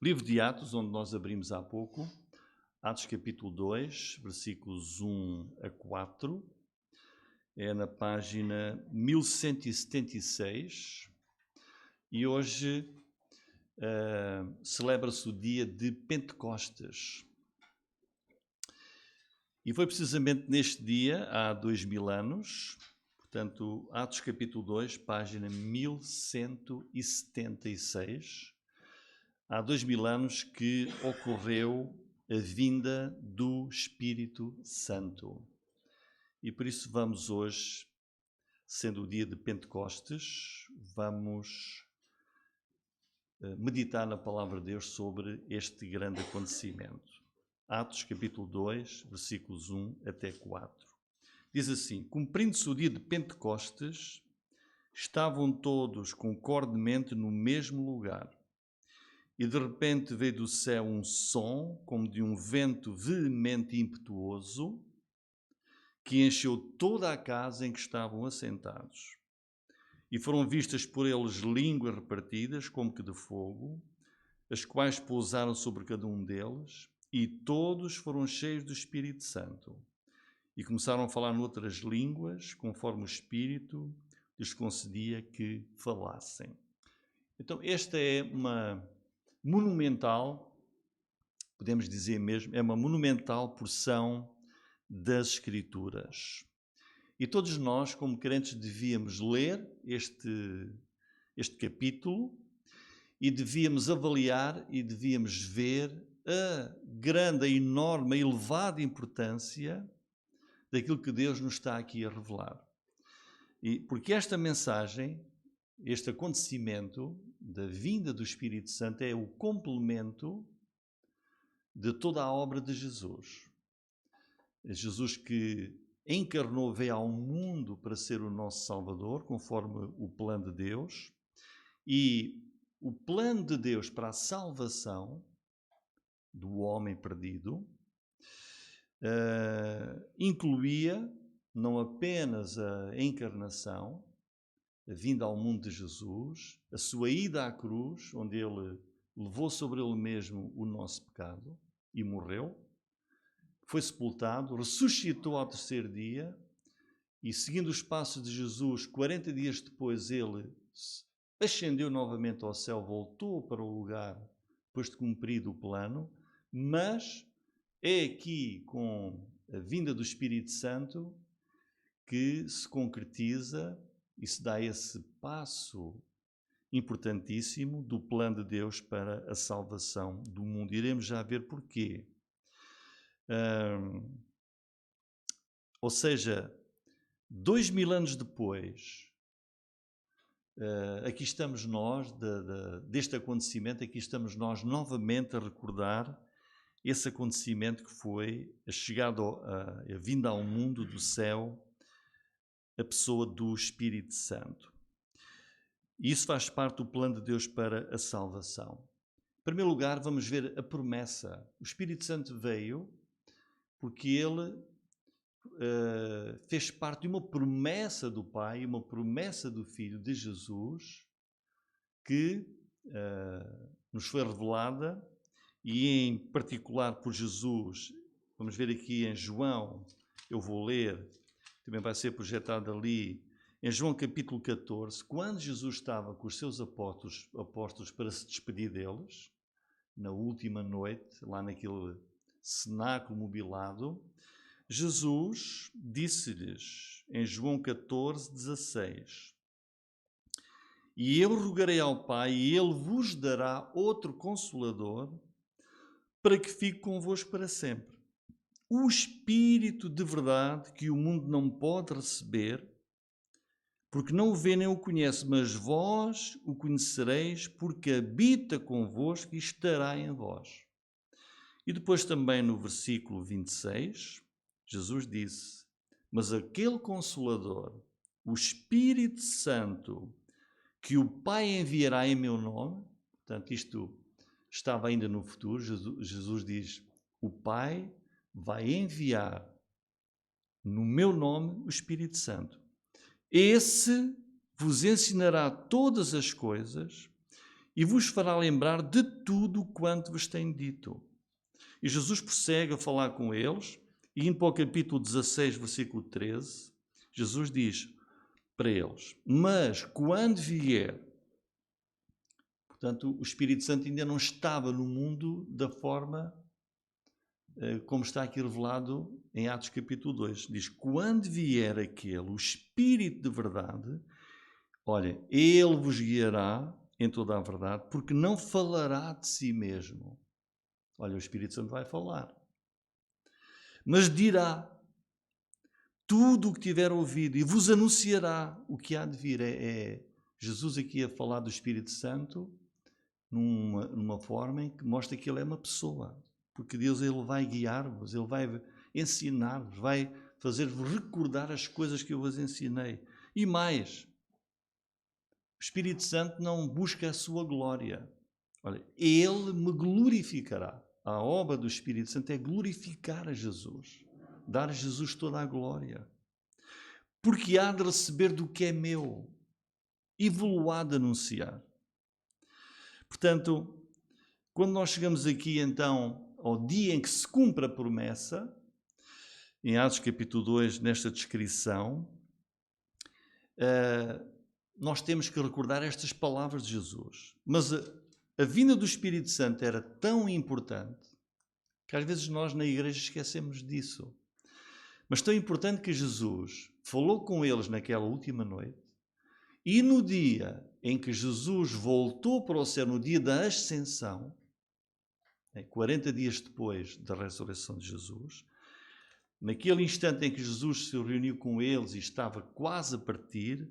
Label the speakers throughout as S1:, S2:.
S1: Livro de Atos, onde nós abrimos há pouco, Atos capítulo 2, versículos 1 a 4, é na página 1176 e hoje celebra-se o dia de Pentecostes. E foi precisamente neste dia, há 2000 anos, portanto, Atos capítulo 2, página 1176, há 2000 anos que ocorreu a vinda do Espírito Santo. E por isso vamos hoje, sendo o dia de Pentecostes, vamos meditar na palavra de Deus sobre este grande acontecimento. Atos capítulo 2, versículos 1 até 4. Diz assim: cumprindo-se o dia de Pentecostes, estavam todos concordemente no mesmo lugar. E de repente veio do céu um som, como de um vento veemente e impetuoso, que encheu toda a casa em que estavam assentados. E foram vistas por eles línguas repartidas, como que de fogo, as quais pousaram sobre cada um deles, e todos foram cheios do Espírito Santo. E começaram a falar noutras línguas, conforme o Espírito lhes concedia que falassem. Então, esta é uma monumental, podemos dizer mesmo, é uma monumental porção das Escrituras. E todos nós, como crentes, devíamos ler este capítulo e devíamos avaliar e devíamos ver a grande, a enorme, a elevada importância daquilo que Deus nos está aqui a revelar. E porque esta mensagem, este acontecimento da vinda do Espírito Santo é o complemento de toda a obra de Jesus. Jesus que encarnou, veio ao mundo para ser o nosso Salvador, conforme o plano de Deus. E o plano de Deus para a salvação do homem perdido incluía não apenas a encarnação, a vinda ao mundo de Jesus, a sua ida à cruz, onde ele levou sobre ele mesmo o nosso pecado e morreu, foi sepultado, ressuscitou ao terceiro dia e, seguindo os passos de Jesus, 40 dias depois ele ascendeu novamente ao céu, voltou para o lugar depois de cumprido o plano, mas é aqui com a vinda do Espírito Santo que se concretiza e se dá esse passo importantíssimo do plano de Deus para a salvação do mundo. Iremos já ver porquê. Ou seja, 2000 anos depois, aqui estamos nós, deste acontecimento, aqui estamos nós novamente a recordar esse acontecimento que foi a chegada, a vinda ao mundo do céu, a pessoa do Espírito Santo. E isso faz parte do plano de Deus para a salvação. Em primeiro lugar, vamos ver a promessa. O Espírito Santo veio porque ele fez parte de uma promessa do Pai, uma promessa do Filho de Jesus, que nos foi revelada, e em particular por Jesus. Vamos ver aqui em João, eu vou ler, também vai ser projetado ali, em João capítulo 14, quando Jesus estava com os seus apóstolos para se despedir deles, na última noite, lá naquele cenáculo mobilado, Jesus disse-lhes, em João 14, 16, e eu rogarei ao Pai, e Ele vos dará outro Consolador, para que fique convosco para sempre. O Espírito de verdade que o mundo não pode receber, porque não o vê nem o conhece, mas vós o conhecereis, porque habita convosco e estará em vós. E depois também no versículo 26, Jesus disse, mas aquele Consolador, o Espírito Santo, que o Pai enviará em meu nome, portanto isto estava ainda no futuro, Jesus diz, o Pai vai enviar no meu nome o Espírito Santo. Esse vos ensinará todas as coisas e vos fará lembrar de tudo quanto vos tenho dito. E Jesus prossegue a falar com eles, e indo para o capítulo 16, versículo 13, Jesus diz para eles: mas quando vier, portanto, o Espírito Santo ainda não estava no mundo da forma como está aqui revelado em Atos capítulo 2. Diz: quando vier aquele, o Espírito de verdade, olha, ele vos guiará em toda a verdade, porque não falará de si mesmo. Olha, o Espírito Santo vai falar. Mas dirá tudo o que tiver ouvido e vos anunciará o que há de vir. É Jesus aqui a falar do Espírito Santo numa forma em que mostra que ele é uma pessoa. Porque Deus, ele vai guiar-vos, ele vai ensinar-vos, vai fazer-vos recordar as coisas que eu vos ensinei. E mais, o Espírito Santo não busca a sua glória. Olha, ele me glorificará. A obra do Espírito Santo é glorificar a Jesus, dar a Jesus toda a glória. Porque há de receber do que é meu e vos há de anunciar. Portanto, quando nós chegamos aqui então ao dia em que se cumpre a promessa, em Atos capítulo 2, nesta descrição, nós temos que recordar estas palavras de Jesus. Mas a vinda do Espírito Santo era tão importante que às vezes nós na igreja esquecemos disso. Mas tão importante que Jesus falou com eles naquela última noite, e no dia em que Jesus voltou para o céu, no dia da ascensão, 40 dias depois da ressurreição de Jesus, naquele instante em que Jesus se reuniu com eles e estava quase a partir,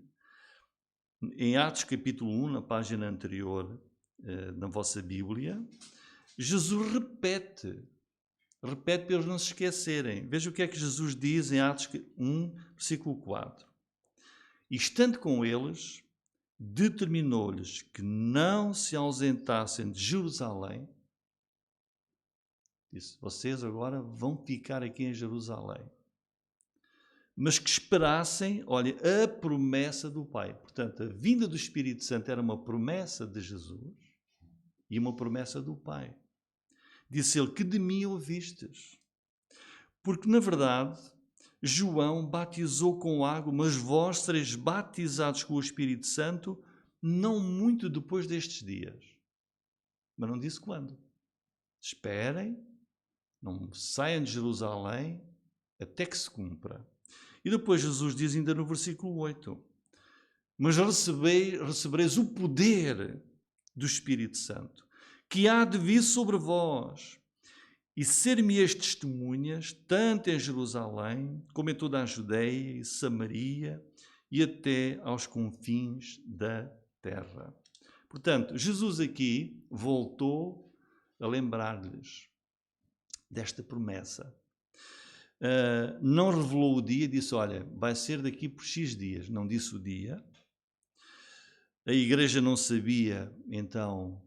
S1: em Atos capítulo 1, na página anterior na vossa Bíblia, Jesus repete para eles não se esquecerem. Veja o que é que Jesus diz em Atos 1, versículo 4. E estando com eles, determinou-lhes que não se ausentassem de Jerusalém. Disse: vocês agora vão ficar aqui em Jerusalém. Mas que esperassem, olha, a promessa do Pai. Portanto, a vinda do Espírito Santo era uma promessa de Jesus e uma promessa do Pai. Disse ele: que de mim ouvistes. Porque, na verdade, João batizou com água, mas vós sereis batizados com o Espírito Santo não muito depois destes dias. Mas não disse quando. Esperem, não saiam de Jerusalém até que se cumpra. E depois Jesus diz ainda no versículo 8: mas recebereis o poder do Espírito Santo, que há de vir sobre vós, e ser-me-eis testemunhas, tanto em Jerusalém, como em toda a Judeia e Samaria, e até aos confins da terra. Portanto, Jesus aqui voltou a lembrar-lhes desta promessa. Não revelou o dia, disse: olha, vai ser daqui por X dias. Não disse o dia. A igreja não sabia, então,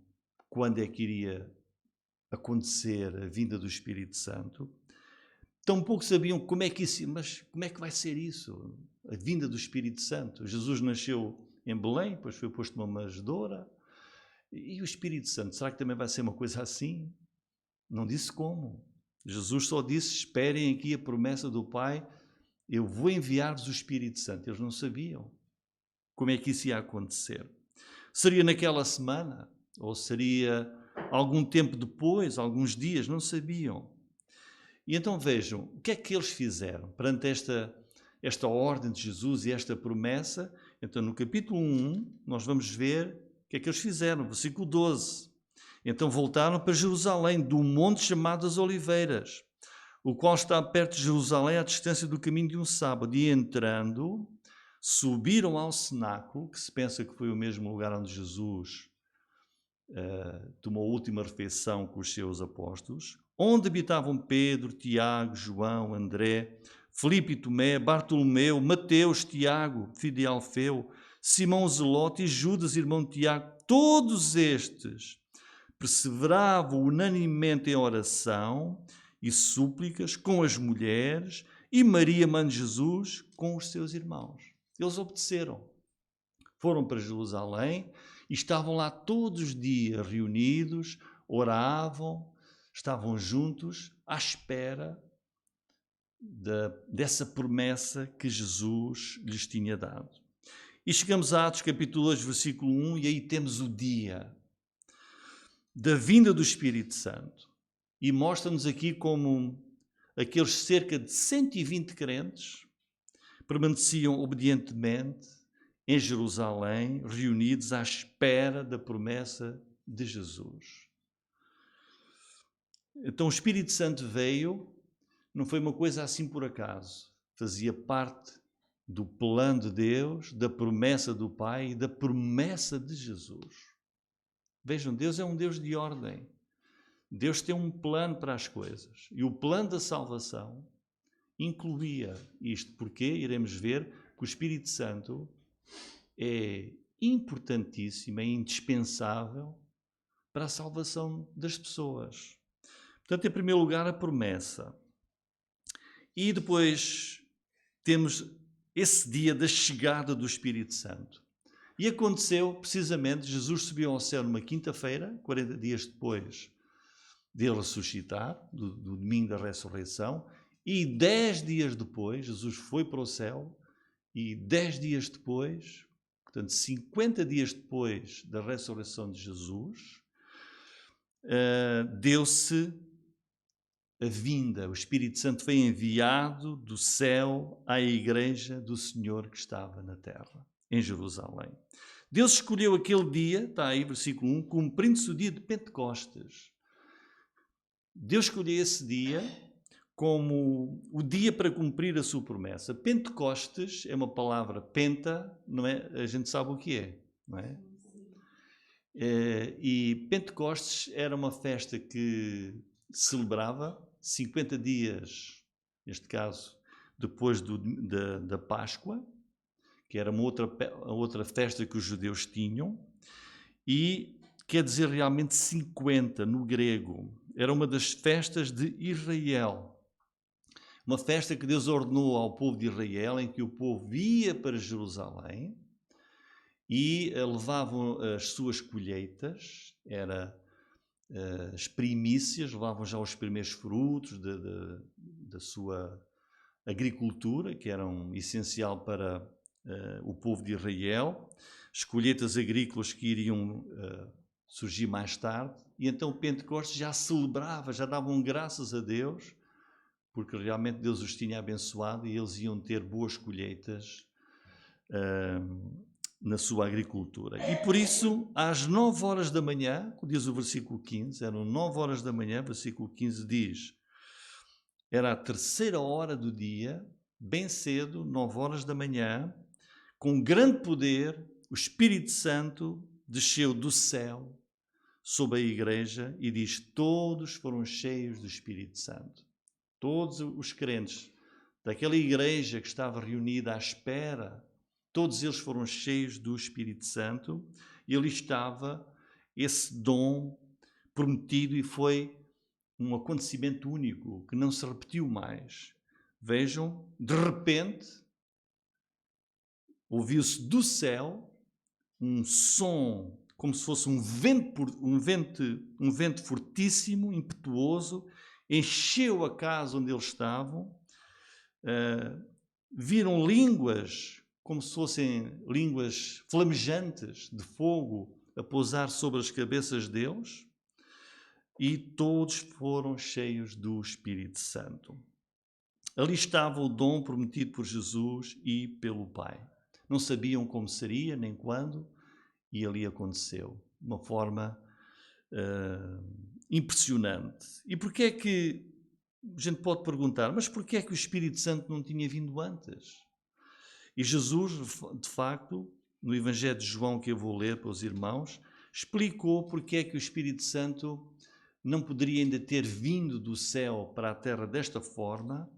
S1: quando é que iria acontecer a vinda do Espírito Santo. Tampouco sabiam como é que isso, mas como é que vai ser isso? A vinda do Espírito Santo. Jesus nasceu em Belém, depois foi posto numa manjedoura. E o Espírito Santo, será que também vai ser uma coisa assim? Não disse como. Jesus só disse: esperem aqui a promessa do Pai, eu vou enviar-vos o Espírito Santo. Eles não sabiam como é que isso ia acontecer. Seria naquela semana? Ou seria algum tempo depois, alguns dias? Não sabiam. E então vejam, o que é que eles fizeram perante esta ordem de Jesus e esta promessa? Então no capítulo 1 nós vamos ver o que é que eles fizeram, versículo 12. Então voltaram para Jerusalém, do monte chamado das Oliveiras, o qual está perto de Jerusalém, à distância do caminho de um sábado. E entrando, subiram ao cenáculo, que se pensa que foi o mesmo lugar onde Jesus tomou a última refeição com os seus apóstolos, onde habitavam Pedro, Tiago, João, André, Filipe e Tomé, Bartolomeu, Mateus, Tiago, filho de Alfeu, Simão Zelote e Judas, irmão de Tiago. Todos estes perseveravam unanimemente em oração e súplicas com as mulheres e Maria, mãe de Jesus, com os seus irmãos. Eles obedeceram. Foram para Jerusalém E estavam lá todos os dias reunidos, oravam, estavam juntos à espera dessa promessa que Jesus lhes tinha dado. E chegamos a Atos capítulo 2, versículo 1, e aí temos o dia da vinda do Espírito Santo. E mostra-nos aqui como aqueles cerca de 120 crentes permaneciam obedientemente em Jerusalém, reunidos à espera da promessa de Jesus. Então o Espírito Santo veio, não foi uma coisa assim por acaso, fazia parte do plano de Deus, da promessa do Pai e da promessa de Jesus. Vejam, Deus é um Deus de ordem. Deus tem um plano para as coisas. E o plano da salvação incluía isto. Porque iremos ver que o Espírito Santo é importantíssimo, é indispensável para a salvação das pessoas. Portanto, em primeiro lugar, a promessa. E depois temos esse dia da chegada do Espírito Santo. E aconteceu, precisamente, Jesus subiu ao céu numa quinta-feira, 40 dias depois dele ressuscitar, do domingo da ressurreição, e 10 dias depois, Jesus foi para o céu, e 10 dias depois, portanto 50 dias depois da ressurreição de Jesus, deu-se a vinda, o Espírito Santo foi enviado do céu à igreja do Senhor que estava na terra, em Jerusalém. Deus escolheu aquele dia, está aí, versículo 1, cumprindo-se o dia de Pentecostes. Deus escolheu esse dia como o dia para cumprir a sua promessa. Pentecostes é uma palavra penta, não é? A gente sabe o que é, não é? E Pentecostes era uma festa que celebrava 50 dias, neste caso, depois da Páscoa, que era uma outra festa que os judeus tinham, e quer dizer realmente 50 no grego. Era uma das festas de Israel. Uma festa que Deus ordenou ao povo de Israel, em que o povo ia para Jerusalém e levavam as suas colheitas, as primícias, levavam já os primeiros frutos da sua agricultura, que eram essencial para o povo de Israel, as colheitas agrícolas que iriam surgir mais tarde, e então o Pentecostes já celebrava, já davam graças a Deus, porque realmente Deus os tinha abençoado e eles iam ter boas colheitas na sua agricultura. E por isso, às 9 horas da manhã, diz o versículo 15, eram 9 horas da manhã, versículo 15 diz, era a terceira hora do dia, bem cedo, 9 horas da manhã, com grande poder, o Espírito Santo desceu do céu sobre a igreja e diz, todos foram cheios do Espírito Santo. Todos os crentes daquela igreja que estava reunida à espera, todos eles foram cheios do Espírito Santo e ali estava esse dom prometido e foi um acontecimento único que não se repetiu mais. Vejam, de repente, ouviu-se do céu um som como se fosse um vento fortíssimo, impetuoso, encheu a casa onde eles estavam, viram línguas, como se fossem línguas flamejantes de fogo a pousar sobre as cabeças deles, e todos foram cheios do Espírito Santo. Ali estava o dom prometido por Jesus e pelo Pai. Não sabiam como seria, nem quando, e ali aconteceu, de uma forma impressionante. E porquê é que, a gente pode perguntar, mas porquê é que o Espírito Santo não tinha vindo antes? E Jesus, de facto, no Evangelho de João, que eu vou ler para os irmãos, explicou porque é que o Espírito Santo não poderia ainda ter vindo do céu para a terra desta forma.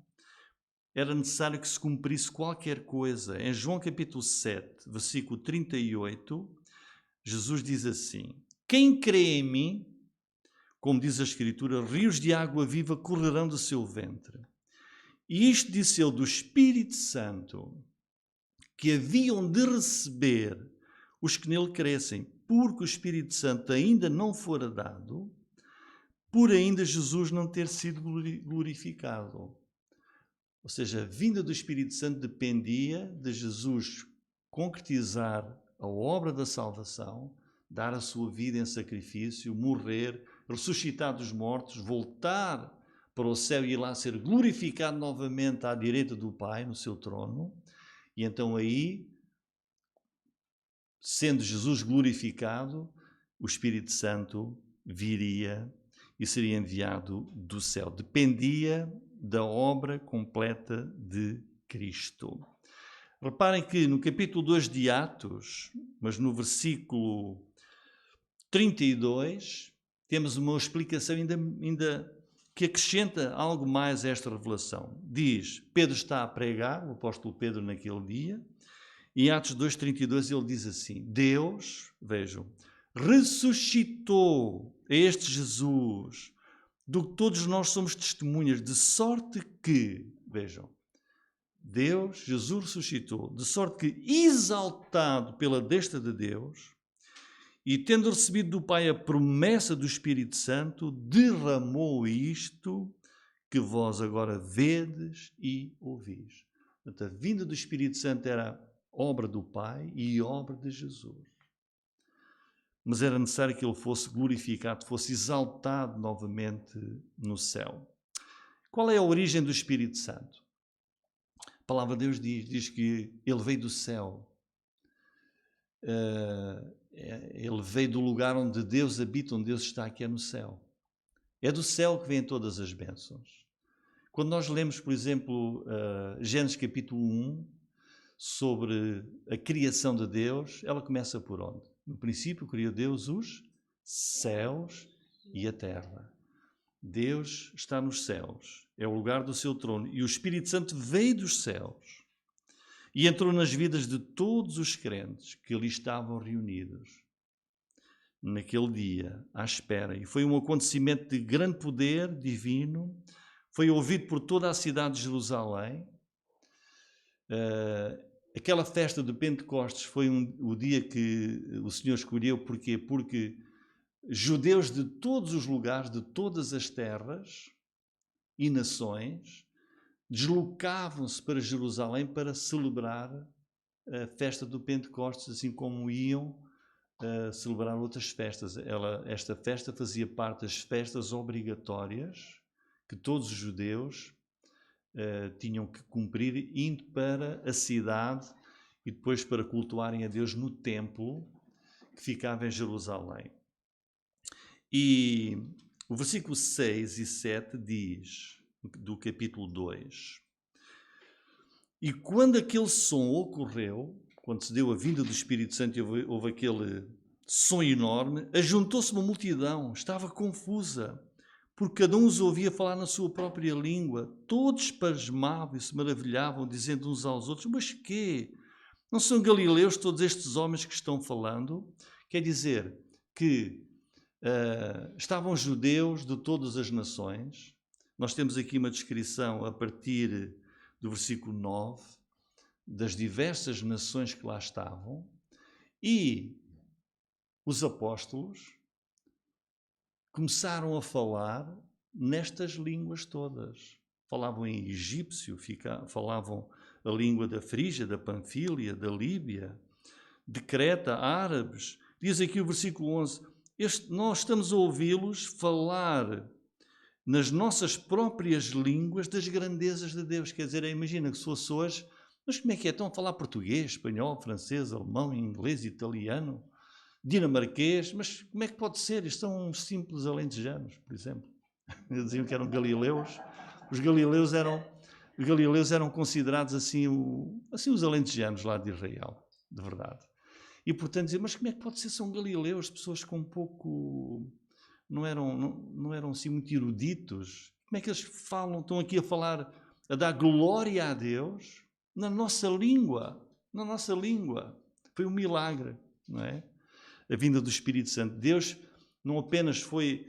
S1: Era necessário que se cumprisse qualquer coisa. Em João capítulo 7, versículo 38, Jesus diz assim, quem crê em mim, como diz a Escritura, rios de água viva correrão do seu ventre. E isto disse ele do Espírito Santo, que haviam de receber os que nele crescem. porque o Espírito Santo ainda não fora dado, por ainda Jesus não ter sido glorificado. Ou seja, a vinda do Espírito Santo dependia de Jesus concretizar a obra da salvação, dar a sua vida em sacrifício, morrer, ressuscitar dos mortos, voltar para o céu e ir lá ser glorificado novamente à direita do Pai, no seu trono. E então aí, sendo Jesus glorificado, o Espírito Santo viria e seria enviado do céu. Dependia da obra completa de Cristo. Reparem que no capítulo 2 de Atos, mas no versículo 32, temos uma explicação ainda que acrescenta algo mais a esta revelação. Diz, Pedro está a pregar, o apóstolo Pedro naquele dia, e em Atos 2:32 ele diz assim, Deus, vejam, ressuscitou a este Jesus, do que todos nós somos testemunhas, de sorte que, vejam, Deus, Jesus ressuscitou, de sorte que, exaltado pela destra de Deus, e tendo recebido do Pai a promessa do Espírito Santo, derramou isto que vós agora vedes e ouvis. Portanto, a vinda do Espírito Santo era obra do Pai e obra de Jesus. Mas era necessário que ele fosse glorificado, fosse exaltado novamente no céu. Qual é a origem do Espírito Santo? A palavra de Deus diz que ele veio do céu. Ele veio do lugar onde Deus habita, onde Deus está, que é no céu. É do céu que vêm todas as bênçãos. Quando nós lemos, por exemplo, Gênesis capítulo 1, sobre a criação de Deus, ela começa por onde? No princípio criou Deus os céus e a terra. Deus está nos céus, é o lugar do seu trono, e o Espírito Santo veio dos céus e entrou nas vidas de todos os crentes que ali estavam reunidos naquele dia, à espera. E foi um acontecimento de grande poder divino, foi ouvido por toda a cidade de Jerusalém. Aquela festa de Pentecostes foi o dia que o Senhor escolheu. Porquê? Porque judeus de todos os lugares, de todas as terras e nações, deslocavam-se para Jerusalém para celebrar a festa do Pentecostes, assim como iam celebrar outras festas. Esta festa fazia parte das festas obrigatórias que todos os judeus tinham que cumprir, indo para a cidade e depois para cultuarem a Deus no templo que ficava em Jerusalém. E o versículo 6 e 7 diz, do capítulo 2, e quando aquele som ocorreu, quando se deu a vinda do Espírito Santo e houve aquele som enorme, ajuntou-se uma multidão, estava confusa, porque cada um os ouvia falar na sua própria língua. Todos pasmavam e se maravilhavam, dizendo uns aos outros, mas quê? Não são galileus todos estes homens que estão falando? Quer dizer que estavam judeus de todas as nações. Nós temos aqui uma descrição a partir do versículo 9, das diversas nações que lá estavam, e os apóstolos começaram a falar nestas línguas todas. Falavam em egípcio, falavam a língua da Frígia, da Panfília, da Líbia, de Creta, árabes. Diz aqui o versículo 11, nós estamos a ouvi-los falar nas nossas próprias línguas das grandezas de Deus. Quer dizer, imagina que se fosse hoje, mas como é que é? Estão a falar português, espanhol, francês, alemão, inglês, italiano, dinamarquês, mas como é que pode ser? Isto são uns simples alentejanos, por exemplo. Eles diziam que eram galileus. Os galileus eram considerados assim os alentejanos lá de Israel, de verdade. E portanto diziam, mas como é que pode ser? São galileus, pessoas com pouco... Não eram assim muito eruditos. Como é que eles falam? Estão aqui a falar, a dar glória a Deus na nossa língua. Na nossa língua. Foi um milagre, não é? A vinda do Espírito Santo. Deus não apenas foi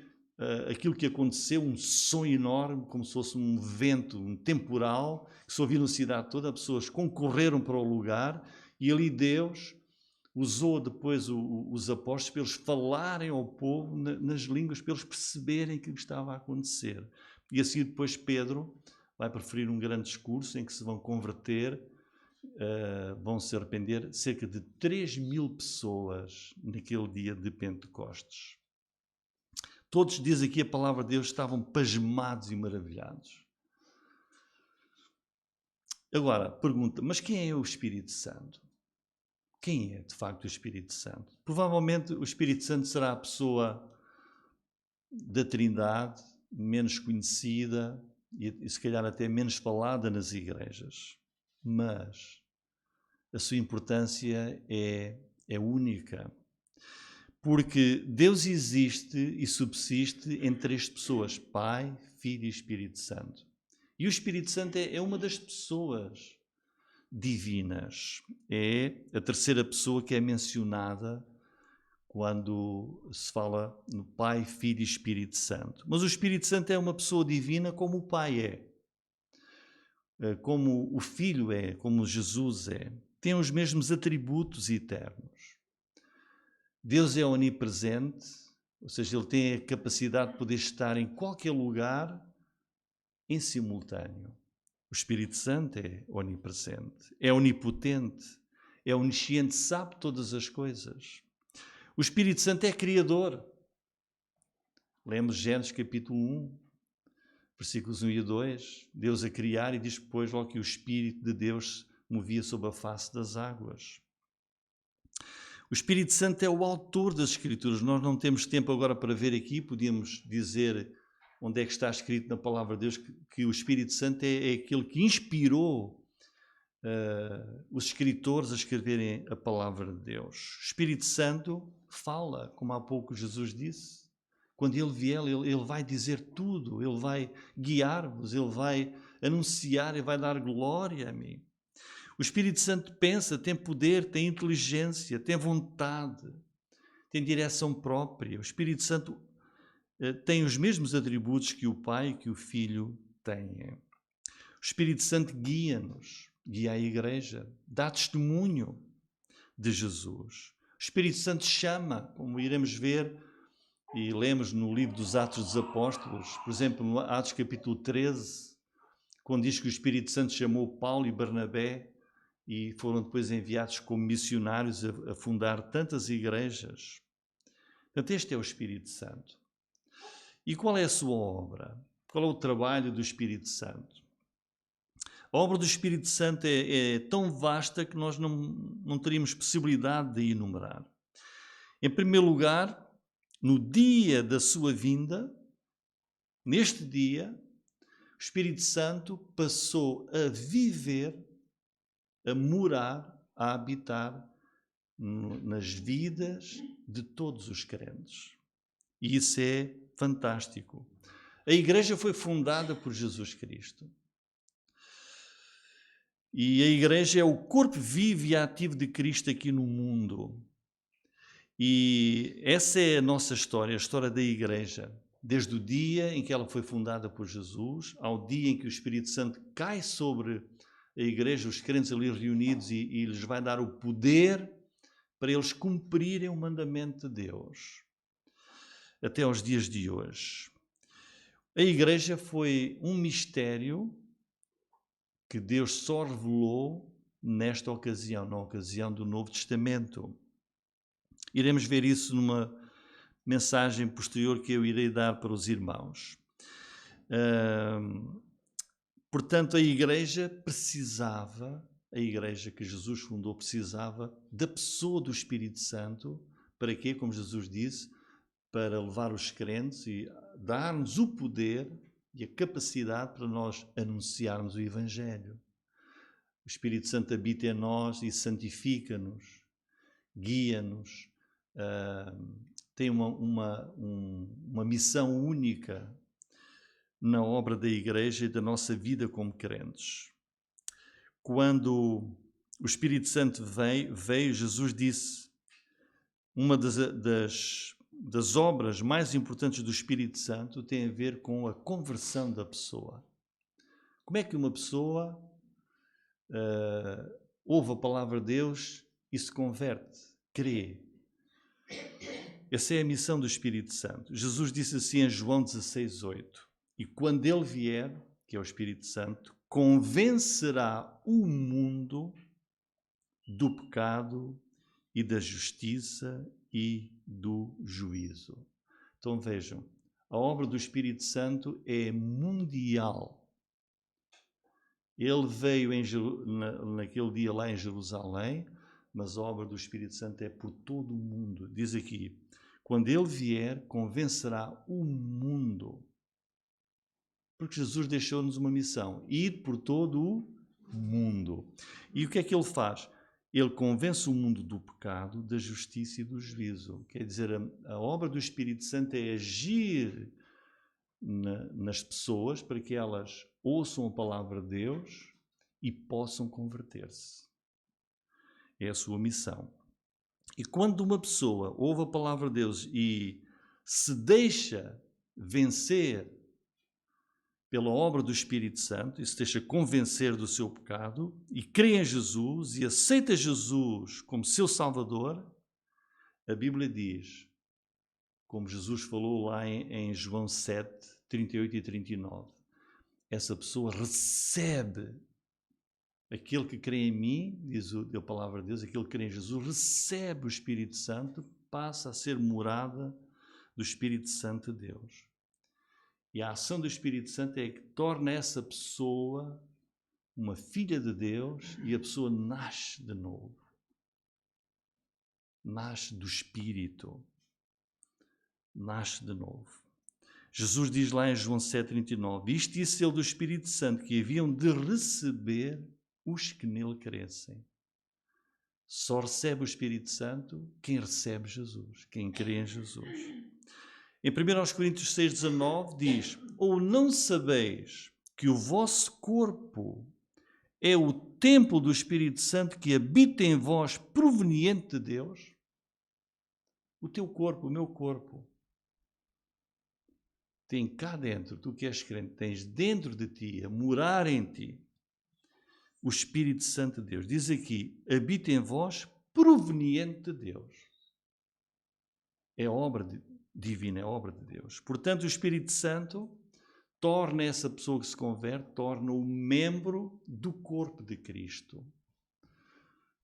S1: aquilo que aconteceu, um som enorme, como se fosse um vento, um temporal, que se ouviu na cidade toda, as pessoas concorreram para o lugar e ali Deus, usou depois os apóstolos para eles falarem ao povo nas línguas, para eles perceberem o que estava a acontecer. E assim depois Pedro vai proferir um grande discurso em que se vão converter, vão se arrepender, cerca de 3.000 pessoas naquele dia de Pentecostes. Todos, diz aqui a palavra de Deus, estavam pasmados e maravilhados. Agora, pergunta, mas quem é o Espírito Santo? Quem é, de facto, o Espírito Santo? Provavelmente o Espírito Santo será a pessoa da Trindade, menos conhecida e se calhar até menos falada nas igrejas. Mas a sua importância é única. Porque Deus existe e subsiste em 3 pessoas, Pai, Filho e Espírito Santo. E o Espírito Santo é uma das pessoas divinas. É a terceira pessoa que é mencionada quando se fala no Pai, Filho e Espírito Santo. Mas o Espírito Santo é uma pessoa divina como o Pai é, como o Filho é, como Jesus é. Tem os mesmos atributos eternos. Deus é onipresente, ou seja, Ele tem a capacidade de poder estar em qualquer lugar em simultâneo. O Espírito Santo é onipresente, é onipotente, é onisciente, sabe todas as coisas. O Espírito Santo é criador. Lemos Gênesis capítulo 1, versículos 1 e 2. Deus a criar e diz depois logo que o Espírito de Deus movia sobre a face das águas. O Espírito Santo é o autor das Escrituras. Nós não temos tempo agora para ver aqui, podíamos dizer onde é que está escrito na palavra de Deus que o Espírito Santo é aquele que inspirou os escritores a escreverem a palavra de Deus. O Espírito Santo fala, como há pouco Jesus disse. Quando Ele vier, Ele vai dizer tudo, Ele vai guiar-vos, Ele vai anunciar e vai dar glória a mim. O Espírito Santo pensa, tem poder, tem inteligência, tem vontade, tem direção própria. O Espírito Santo tem os mesmos atributos que o Pai e que o Filho têm. O Espírito Santo guia-nos, guia a Igreja, dá testemunho de Jesus. O Espírito Santo chama, como iremos ver e lemos no livro dos Atos dos Apóstolos, por exemplo, no Atos capítulo 13, quando diz que o Espírito Santo chamou Paulo e Barnabé e foram depois enviados como missionários a fundar tantas igrejas. Portanto, este é o Espírito Santo. E qual é a sua obra? Qual é o trabalho do Espírito Santo? A obra do Espírito Santo é tão vasta que nós não teríamos possibilidade de enumerar. Em primeiro lugar, no dia da sua vinda, neste dia, o Espírito Santo passou a viver, a morar, a habitar nas vidas de todos os crentes. E isso é fantástico. A Igreja foi fundada por Jesus Cristo. E a Igreja é o corpo vivo e ativo de Cristo aqui no mundo. E essa é a nossa história, a história da Igreja. Desde o dia em que ela foi fundada por Jesus, ao dia em que o Espírito Santo cai sobre a Igreja, os crentes ali reunidos, e lhes vai dar o poder para eles cumprirem o mandamento de Deus. Até aos dias de hoje. A Igreja foi um mistério que Deus só revelou nesta ocasião, na ocasião do Novo Testamento. Iremos ver isso numa mensagem posterior que eu irei dar para os irmãos. Portanto, a Igreja que Jesus fundou, precisava da pessoa do Espírito Santo. Para quê? Como Jesus disse, para levar os crentes e dar-nos o poder e a capacidade para nós anunciarmos o Evangelho. O Espírito Santo habita em nós e santifica-nos, guia-nos, tem uma missão única na obra da Igreja e da nossa vida como crentes. Quando o Espírito Santo veio, Jesus disse, uma das obras mais importantes do Espírito Santo tem a ver com a conversão da pessoa. Como é que uma pessoa ouve a palavra de Deus e se converte? crê. Essa é a missão do Espírito Santo. Jesus disse assim em João 16:8: e quando ele vier, que é o Espírito Santo, convencerá o mundo do pecado e da justiça e do juízo. Então vejam, a obra do Espírito Santo é mundial. Ele veio naquele dia lá em Jerusalém, mas a obra do Espírito Santo é por todo o mundo. Diz aqui, quando ele vier, convencerá o mundo. Porque Jesus deixou-nos uma missão, ir por todo o mundo. E o que é que ele faz? Ele convence o mundo do pecado, da justiça e do juízo. Quer dizer, a obra do Espírito Santo é agir nas pessoas para que elas ouçam a palavra de Deus e possam converter-se. É a sua missão. E quando uma pessoa ouve a palavra de Deus e se deixa vencer pela obra do Espírito Santo, e se deixa convencer do seu pecado, e crê em Jesus e aceita Jesus como seu Salvador, a Bíblia diz, como Jesus falou lá em João 7, 38 e 39, essa pessoa recebe, aquele que crê em mim, diz a palavra de Deus, aquele que crê em Jesus, recebe o Espírito Santo, passa a ser morada do Espírito Santo de Deus. E a ação do Espírito Santo é que torna essa pessoa uma filha de Deus e a pessoa nasce de novo. Nasce do Espírito. Nasce de novo. Jesus diz lá em João 7,39, isto disse ele do Espírito Santo, que haviam de receber os que nele crescem. Só recebe o Espírito Santo quem recebe Jesus, quem crê em Jesus. Em 1 Coríntios 6,19 diz, ou não sabeis que o vosso corpo é o templo do Espírito Santo que habita em vós, proveniente de Deus? O teu corpo, o meu corpo, tem cá dentro, tu que és crente, tens dentro de ti, a morar em ti, o Espírito Santo de Deus. Diz aqui, habita em vós, proveniente de Deus. É obra divina, é obra de Deus. Portanto, o Espírito Santo torna essa pessoa que se converte, torna-o membro do corpo de Cristo.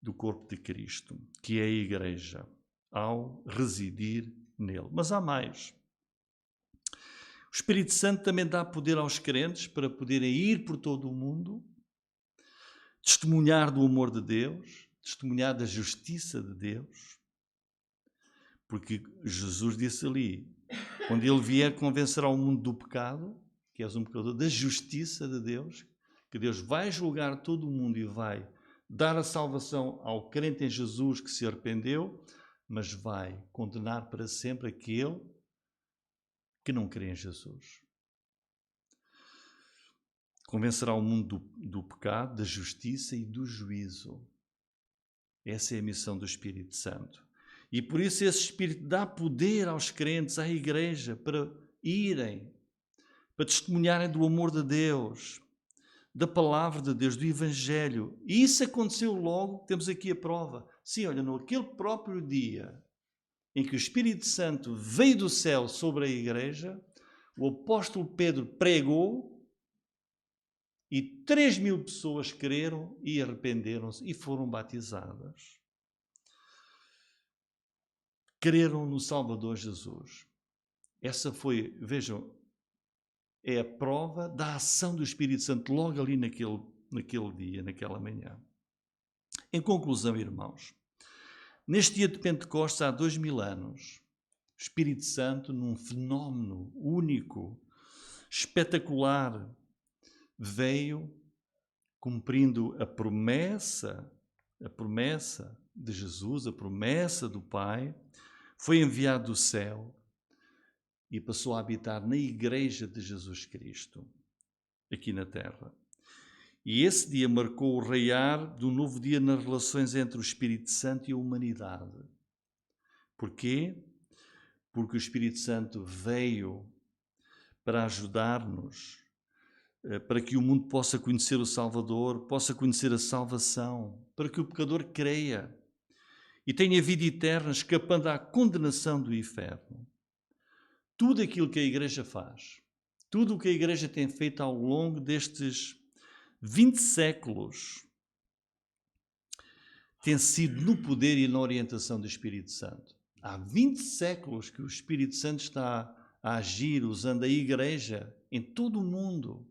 S1: Do corpo de Cristo, que é a Igreja, ao residir nele. Mas há mais. O Espírito Santo também dá poder aos crentes para poderem ir por todo o mundo, testemunhar do amor de Deus, testemunhar da justiça de Deus, porque Jesus disse ali, quando ele vier convencerá o mundo do pecado, que és um pecador, da justiça de Deus, que Deus vai julgar todo o mundo e vai dar a salvação ao crente em Jesus que se arrependeu, mas vai condenar para sempre aquele que não crê em Jesus. Convencerá o mundo do pecado, da justiça e do juízo. Essa é a missão do Espírito Santo. E por isso esse Espírito dá poder aos crentes, à Igreja, para irem, para testemunharem do amor de Deus, da palavra de Deus, do Evangelho. E isso aconteceu logo, temos aqui a prova. Sim, olha, naquele próprio dia em que o Espírito Santo veio do céu sobre a Igreja, o apóstolo Pedro pregou e 3.000 pessoas creram e arrependeram-se e foram batizadas. Creram no Salvador Jesus. Essa foi, vejam, é a prova da ação do Espírito Santo logo ali naquele dia, naquela manhã. Em conclusão, irmãos, neste dia de Pentecostes há 2000 anos, o Espírito Santo, num fenómeno único, espetacular, veio cumprindo a promessa de Jesus, a promessa do Pai, foi enviado do céu e passou a habitar na Igreja de Jesus Cristo, aqui na Terra. E esse dia marcou o raiar de um novo dia nas relações entre o Espírito Santo e a humanidade. Porquê? Porque o Espírito Santo veio para ajudar-nos, para que o mundo possa conhecer o Salvador, possa conhecer a salvação, para que o pecador creia. e têm a vida eterna, escapando à condenação do inferno. Tudo aquilo que a Igreja faz, tudo o que a Igreja tem feito ao longo destes 20 séculos, tem sido no poder e na orientação do Espírito Santo. Há 20 séculos que o Espírito Santo está a agir usando a Igreja em todo o mundo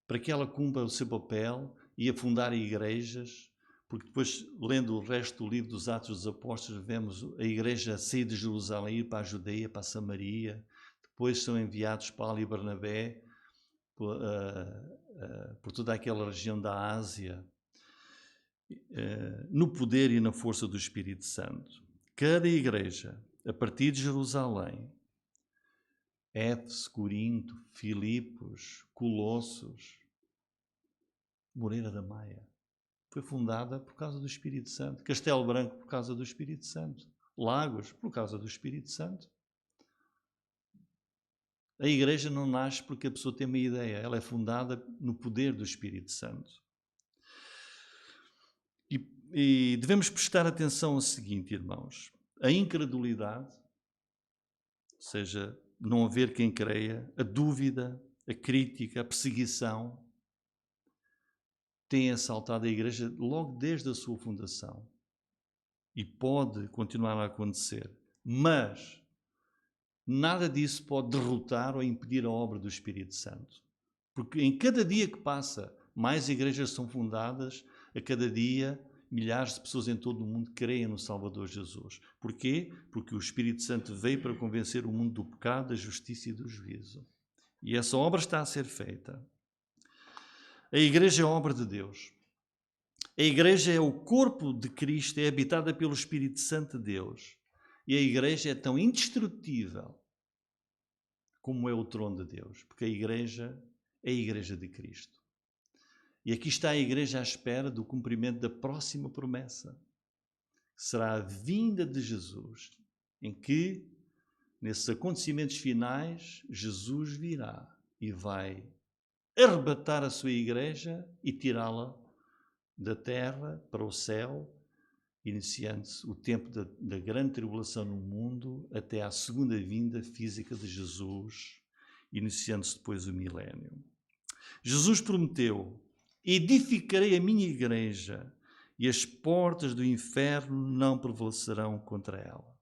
S1: para que ela cumpra o seu papel e a fundar igrejas, porque depois, lendo o resto do livro dos Atos dos Apóstolos, vemos a Igreja sair de Jerusalém, ir para a Judeia, para a Samaria, depois são enviados Paulo e Barnabé por toda aquela região da Ásia, no poder e na força do Espírito Santo. Cada igreja, a partir de Jerusalém, Éfeso, Corinto, Filipos, Colossos, Moreira da Maia, foi fundada por causa do Espírito Santo. Castelo Branco por causa do Espírito Santo. Lagos por causa do Espírito Santo. A igreja não nasce porque a pessoa tem uma ideia, ela é fundada no poder do Espírito Santo. E devemos prestar atenção ao seguinte, irmãos: a incredulidade, ou seja, não haver quem creia, a dúvida, a crítica, a perseguição, tem assaltado a Igreja logo desde a sua fundação. E pode continuar a acontecer. Mas nada disso pode derrotar ou impedir a obra do Espírito Santo. Porque em cada dia que passa, mais igrejas são fundadas, a cada dia milhares de pessoas em todo o mundo creem no Salvador Jesus. Porquê? Porque o Espírito Santo veio para convencer o mundo do pecado, da justiça e do juízo. E essa obra está a ser feita. A igreja é a obra de Deus. A igreja é o corpo de Cristo, é habitada pelo Espírito Santo de Deus. E a igreja é tão indestrutível como é o trono de Deus, porque a igreja é a igreja de Cristo. E aqui está a igreja à espera do cumprimento da próxima promessa, que será a vinda de Jesus, em que, nesses acontecimentos finais, Jesus virá e vai arrebatar a sua igreja e tirá-la da terra para o céu, iniciando-se o tempo da grande tribulação no mundo até à segunda vinda física de Jesus, iniciando-se depois o milénio. Jesus prometeu: edificarei a minha igreja e as portas do inferno não prevalecerão contra ela.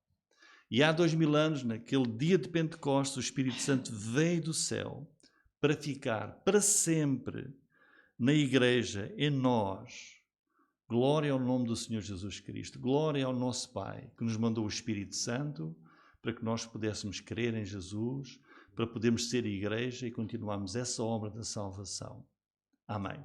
S1: E há 2000 anos, naquele dia de Pentecostes, o Espírito Santo veio do céu para ficar para sempre na igreja, em nós. Glória ao nome do Senhor Jesus Cristo. Glória ao nosso Pai, que nos mandou o Espírito Santo para que nós pudéssemos crer em Jesus, para podermos ser igreja e continuarmos essa obra da salvação. Amém.